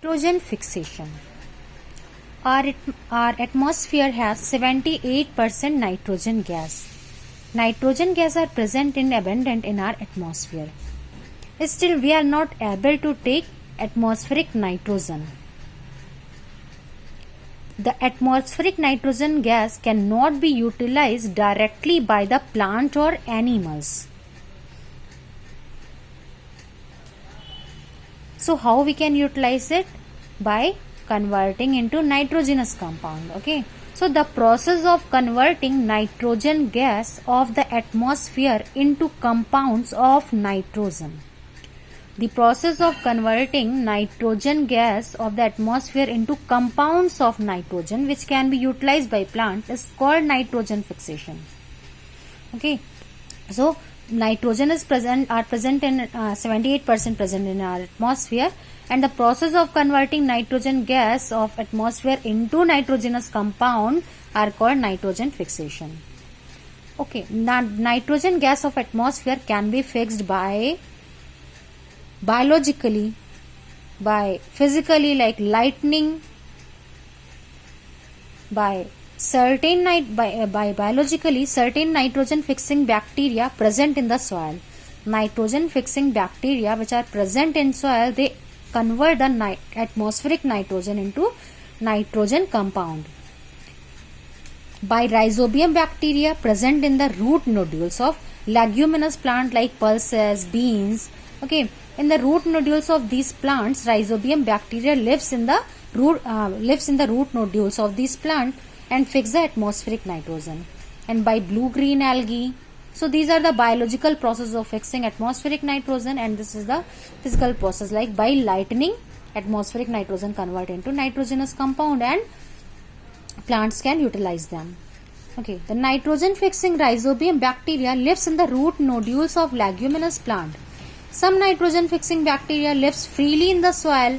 Nitrogen fixation. Our atmosphere has 78% nitrogen gas. Nitrogen gas are present in abundant in our atmosphere. Still, we are not able to take atmospheric nitrogen. The atmospheric nitrogen gas cannot be utilized directly by the plant or animals. So how we can utilize it? By converting into nitrogenous compound. Okay. So the process of converting nitrogen gas of the atmosphere into compounds of nitrogen. The process of converting nitrogen gas of the atmosphere into compounds of nitrogen which can be utilized by plant is called nitrogen fixation. Okay. So nitrogen is present in 78% present in our atmosphere, and the process of converting nitrogen gas of atmosphere into nitrogenous compound are called nitrogen fixation. Okay, now nitrogen gas of atmosphere can be fixed by biologically, by physically like lightning, by biologically certain nitrogen fixing bacteria present in the soil. Nitrogen fixing bacteria which are present in soil, they convert the atmospheric nitrogen into nitrogen compound. By rhizobium bacteria present in the root nodules of leguminous plant like pulses, beans. Okay, in the root nodules of these plants, rhizobium bacteria lives in the root nodules of these plants and fix the atmospheric nitrogen. And by blue-green algae, so these are the biological process of fixing atmospheric nitrogen, and this is the physical process like by lightning atmospheric nitrogen convert into nitrogenous compound and plants can utilize them. Okay, the nitrogen fixing rhizobium bacteria lives in the root nodules of leguminous plant. Some nitrogen fixing bacteria lives freely in the soil,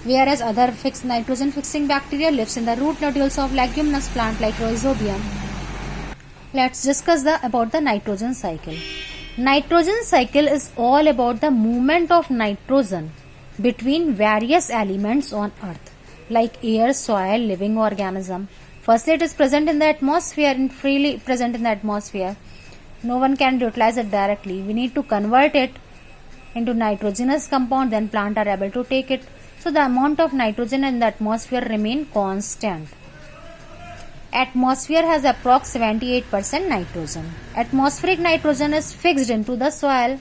whereas other nitrogen fixing bacteria lives in the root nodules of leguminous plant like rhizobium. Let's discuss about the nitrogen cycle. Nitrogen cycle is all about the movement of nitrogen between various elements on earth like air, soil, living organism. Firstly, it is present in the atmosphere and freely present in the atmosphere. No one can utilize it directly. We need to convert it into nitrogenous compound, then plant are able to take it. So the amount of nitrogen in the atmosphere remain constant. Atmosphere has approx 78% nitrogen. Atmospheric nitrogen is fixed into the soil.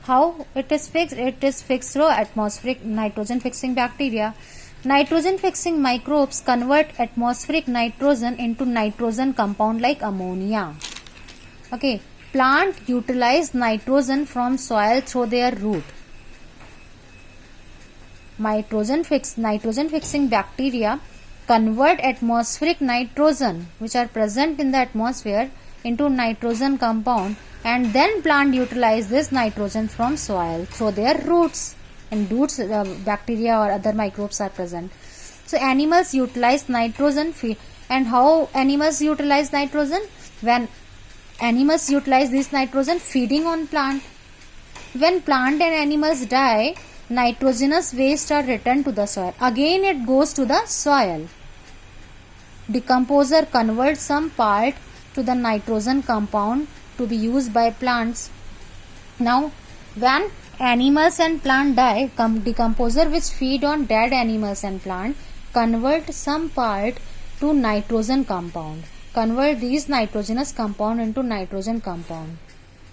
How it is fixed? It is fixed through atmospheric nitrogen fixing bacteria. Nitrogen fixing microbes convert atmospheric nitrogen into nitrogen compound like ammonia. Okay, plant utilize nitrogen from soil through their root. Nitrogen fixing bacteria convert atmospheric nitrogen which are present in the atmosphere into nitrogen compound, and then plant utilize this nitrogen from soil through their roots. In roots, bacteria or other microbes are present. So animals utilize nitrogen, and how animals utilize nitrogen? When animals utilize this nitrogen feeding on plant. When plant and animals die, nitrogenous waste are returned to the soil. Again it goes to the soil. Decomposer converts some part to the nitrogen compound to be used by plants. Now, when animals and plant die, decomposer which feed on dead animals and plant convert some part to nitrogen compound. Convert these nitrogenous compound into nitrogen compound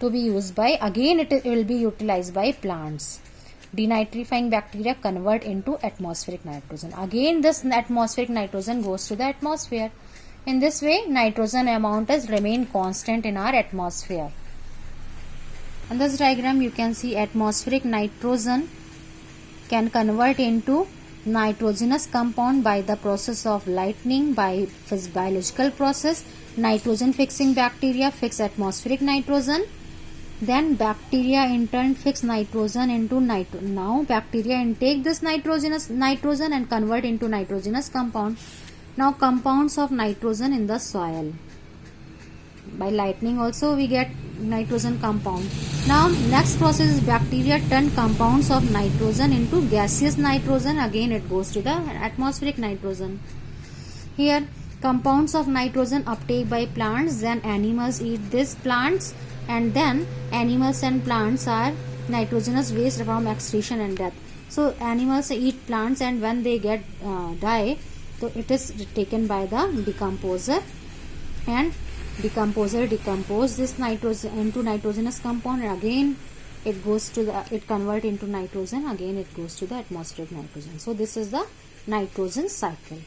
to be used by, again it will be utilized by plants. Denitrifying bacteria convert into atmospheric nitrogen. Again this atmospheric nitrogen goes to the atmosphere. In this way nitrogen amount has remained constant in our atmosphere. On this diagram you can see atmospheric nitrogen can convert into nitrogenous compound by the process of lightning, by biological process. Nitrogen fixing bacteria fix atmospheric nitrogen. Then bacteria in turn fix nitrogen into now bacteria intake this nitrogen and convert into nitrogenous compound. Now compounds of nitrogen in the soil. By lightning also we get nitrogen compound. Now next process is bacteria turn compounds of nitrogen into gaseous nitrogen. Again it goes to the atmospheric nitrogen. Here compounds of nitrogen uptake by plants, then animals eat these plants, and then animals and plants are nitrogenous waste from excretion and death. So animals eat plants, and when they get die, so it is taken by the decomposer, and decomposer decompose this nitrogen into nitrogenous compound, and again it goes to the, it convert into nitrogen, again it goes to the atmospheric nitrogen. So this is the nitrogen cycle.